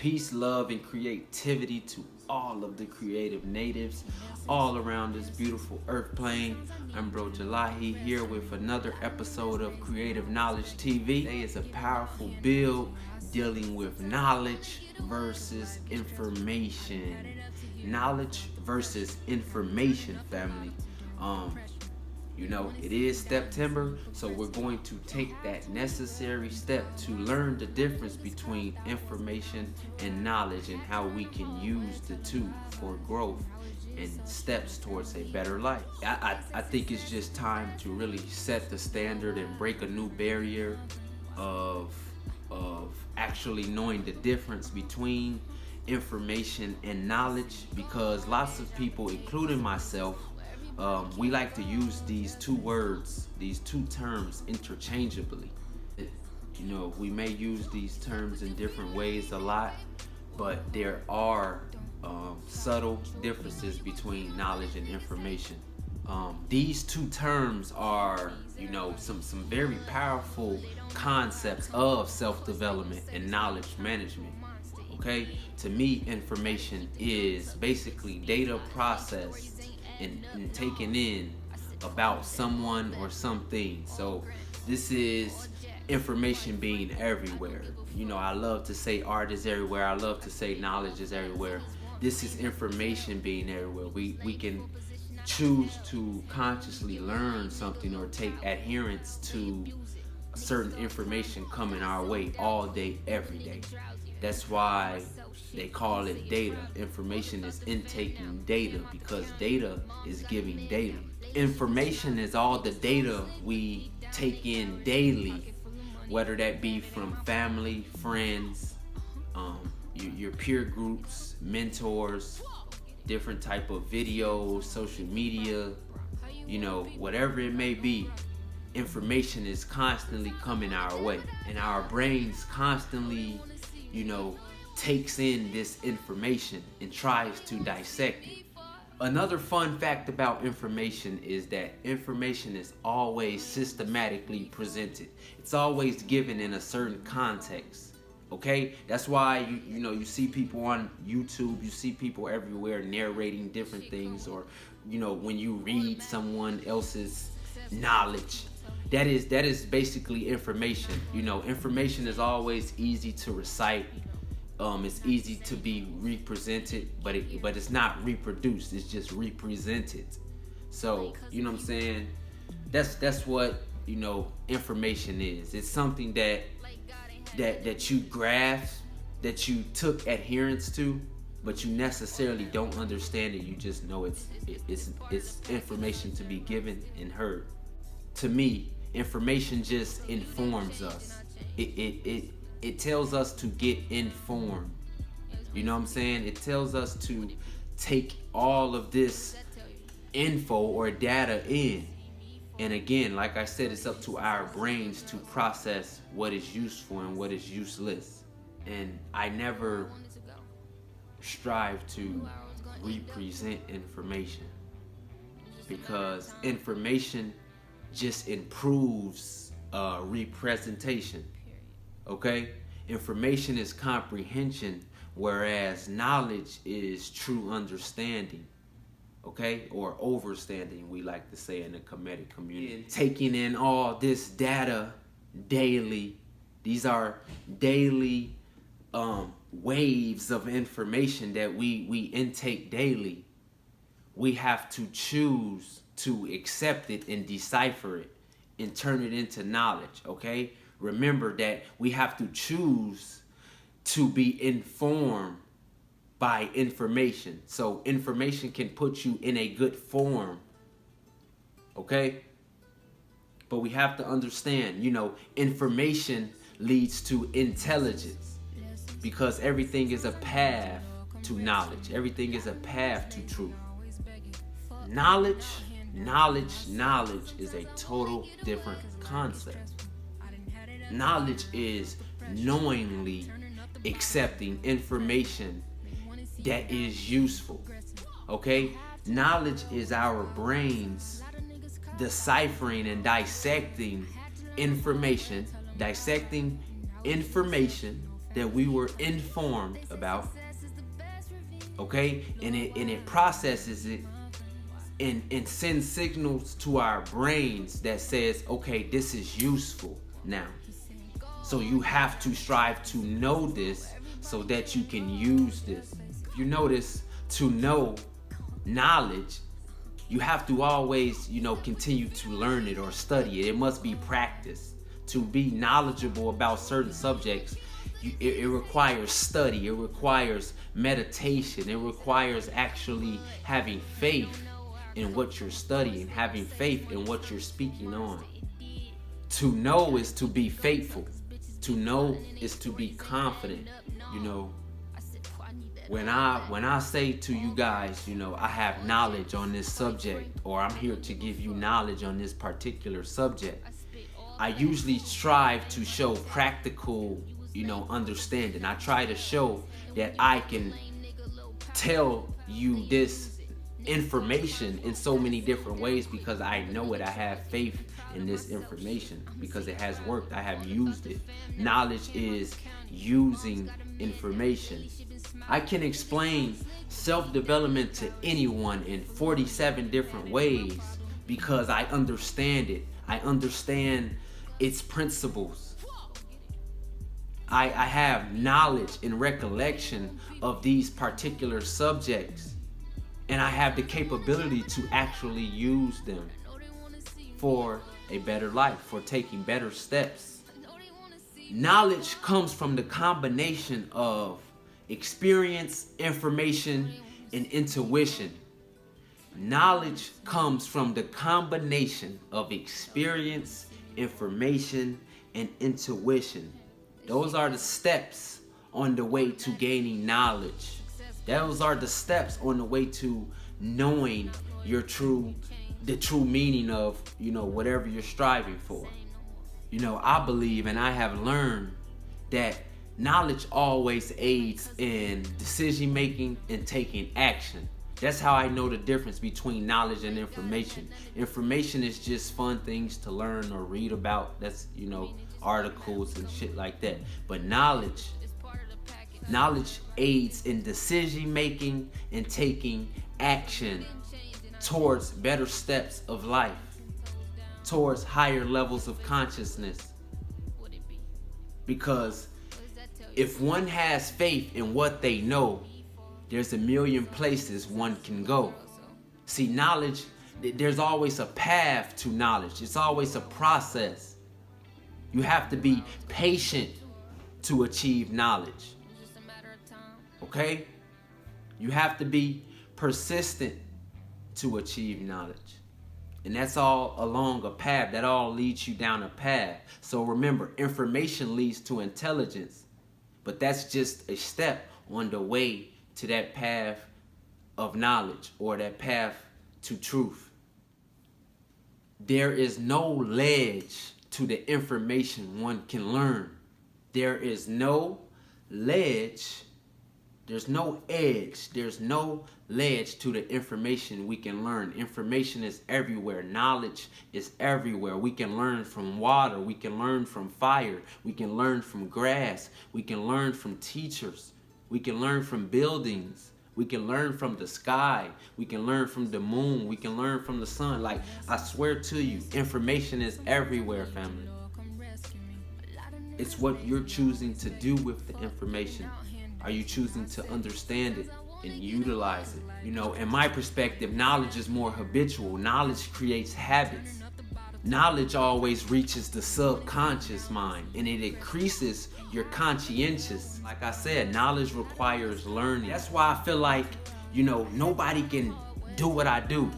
Peace, love, and creativity to all of the creative natives all around this beautiful earth plane. I'm Bro Jalahi here with another episode of Creative Knowledge TV. Today is a powerful build dealing with knowledge versus information. Knowledge versus information, family. It is September, so we're going to take that necessary step to learn the difference between information and knowledge and how we can use the two for growth and steps towards a better life. I think it's just time to really set the standard and break a new barrier of actually knowing the difference between information and knowledge, because lots of people, including myself, we like to use these two words, these two terms interchangeably. We may use these terms in different ways a lot, but there are subtle differences between knowledge and information. These two terms are, some very powerful concepts of self-development and knowledge management. Okay? To me, information is basically data processed and taken in about someone or something. So this is information being everywhere. I love to say art is everywhere. I love to say knowledge is everywhere. This is information being everywhere. We can choose to consciously learn something or take adherence to certain information coming our way all day, every day. That's why they call it data. Information is intaking data, because data is giving data. Information is all the data we take in daily, whether that be from family, friends, your peer groups, mentors, different type of videos, social media, whatever it may be. Information is constantly coming our way, and our brains constantly takes in this information and tries to dissect it. Another fun fact about information is that information is always systematically presented. It's always given in a certain context. Okay? That's why you see people on YouTube, you see people everywhere narrating different things, or when you read someone else's knowledge, that is basically information. Information is always easy to recite. It's easy to be represented, but it's not reproduced. It's just represented. So what I'm saying? That's what information is. It's something that you grasp, that you took adherence to, but you necessarily don't understand it. You just know it's information to be given and heard. To me, information just informs us. It tells us to get informed. You know what I'm saying? It tells us to take all of this info or data in. And again, like I said, it's up to our brains to process what is useful and what is useless. And I never strive to represent information, because information just improves representation. Okay? Information is comprehension, whereas knowledge is true understanding. Okay? Or overstanding, we like to say in the Kemetic community. Taking in all this data daily. These are daily waves of information that we intake daily. We have to choose to accept it and decipher it and turn it into knowledge. Okay? Remember that we have to choose to be informed by information. So information can put you in a good form. Okay? But we have to understand, information leads to intelligence, because everything is a path to knowledge. Everything is a path to truth. Knowledge is a total different concept. Knowledge is knowingly accepting information that is useful. Okay? Knowledge is our brains deciphering and dissecting information that we were informed about, okay, and it processes it and sends signals to our brains that says, okay, this is useful now. So you have to strive to know this so that you can use this. If you notice, to know knowledge, you have to always, continue to learn it or study it. It must be practiced. To be knowledgeable about certain subjects, it requires study, it requires meditation, it requires actually having faith in what you're studying, having faith in what you're speaking on. To know is to be faithful. To know is to be confident. When I say to you guys, I have knowledge on this subject, or I'm here to give you knowledge on this particular subject, I usually strive to show practical, understanding. I try to show that I can tell you this information in so many different ways because I know it. I have faith in this information because it has worked. I have used it. Knowledge is using information. I can explain self-development to anyone in 47 different ways because I understand it. I understand its principles. I have knowledge and recollection of these particular subjects, and I have the capability to actually use them for a better life, for taking better steps. Knowledge comes from the combination of experience, information, and intuition. Knowledge comes from the combination of experience, information, and intuition. Those are the steps on the way to gaining knowledge. Those are the steps on the way to knowing the true meaning of, whatever you're striving for. I believe and I have learned that knowledge always aids in decision making and taking action. That's how I know the difference between knowledge and information. Information is just fun things to learn or read about. That's, articles and shit like that. But knowledge aids in decision making and taking action towards better steps of life, towards higher levels of consciousness. Because if one has faith in what they know, there's a million places one can go. See, knowledge, there's always a path to knowledge. It's always a process. You have to be patient to achieve knowledge. Okay? You have to be persistent to achieve knowledge. And that's all along a path. That all leads you down a path. So remember, information leads to intelligence. But that's just a step on the way to that path of knowledge or that path to truth. There is no ledge to the information one can learn. There is no ledge. There's no edge. There's no ledge to the information we can learn. Information is everywhere. Knowledge is everywhere. We can learn from water. We can learn from fire. We can learn from grass. We can learn from teachers. We can learn from buildings. We can learn from the sky. We can learn from the moon. We can learn from the sun. Like, I swear to you, information is everywhere, family. It's what you're choosing to do with the information. Are you choosing to understand it and utilize it? In my perspective, knowledge is more habitual. Knowledge creates habits. Knowledge always reaches the subconscious mind and it increases your conscientious. Like I said, knowledge requires learning. That's why I feel like, nobody can do what I do.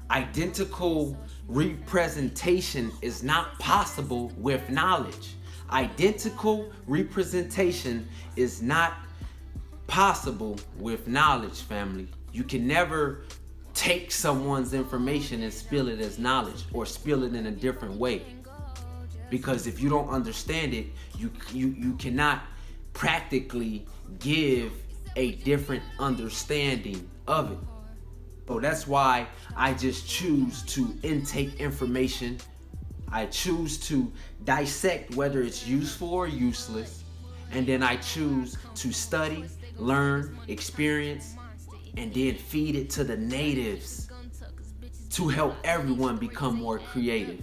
Identical representation is not possible with knowledge. Identical representation is not possible with knowledge, family. You can never take someone's information and spill it as knowledge or spill it in a different way. Because if you don't understand it, you cannot practically give a different understanding of it. So that's why I just choose to intake information. I choose to dissect whether it's useful or useless. And then I choose to study, learn, experience, and then feed it to the natives to help everyone become more creative.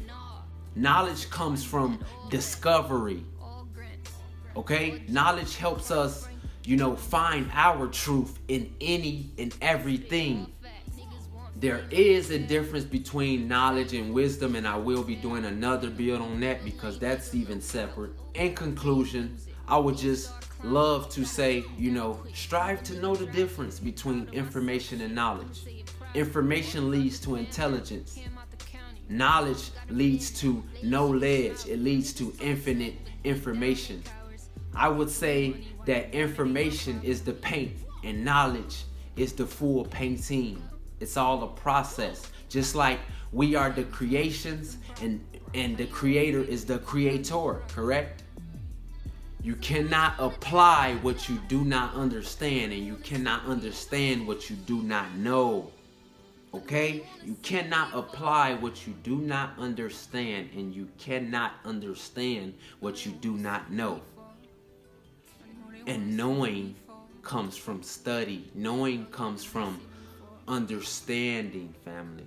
Knowledge comes from discovery. Okay? Knowledge helps us, find our truth in any and everything. There is a difference between knowledge and wisdom, and I will be doing another build on that because that's even separate. In conclusion, I would just love to say, strive to know the difference between information and knowledge. Information leads to intelligence. Knowledge leads to knowledge. It leads to infinite information. I would say that information is the paint and knowledge is the full painting. It's all a process. Just like we are the creations and the creator is the creator, correct? You cannot apply what you do not understand, and you cannot understand what you do not know. Okay? You cannot apply what you do not understand, and you cannot understand what you do not know. And knowing comes from study. Knowing comes from understanding, family.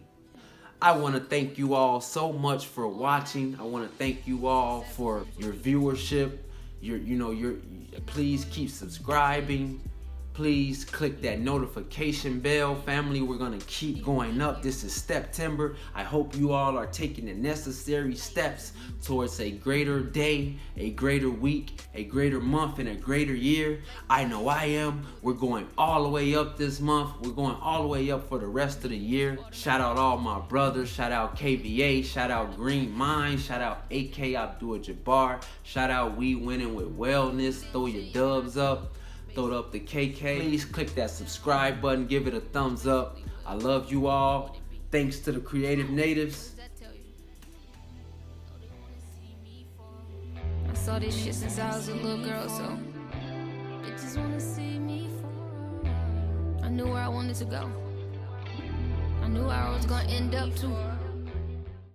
I want to thank you all so much for watching. I want to thank you all for your viewership. Please keep subscribing. Please click that notification bell, family. We're going to keep going up. This is September. I hope you all are taking the necessary steps towards a greater day, a greater week, a greater month, and a greater year. I know I am. We're going all the way up this month. We're going all the way up for the rest of the year. Shout out all my brothers. Shout out KVA. Shout out Green Mind. Shout out AK Abdul-Jabbar. Shout out We Winning with Wellness. Throw your dubs up. Throw up the KK. Please click that subscribe button. Give it a thumbs up. I love you all. Thanks to the creative natives. I saw this shit since I was a little girl, so bitches wanna see me fall. I knew where I wanted to go. I knew where I was gonna end up too.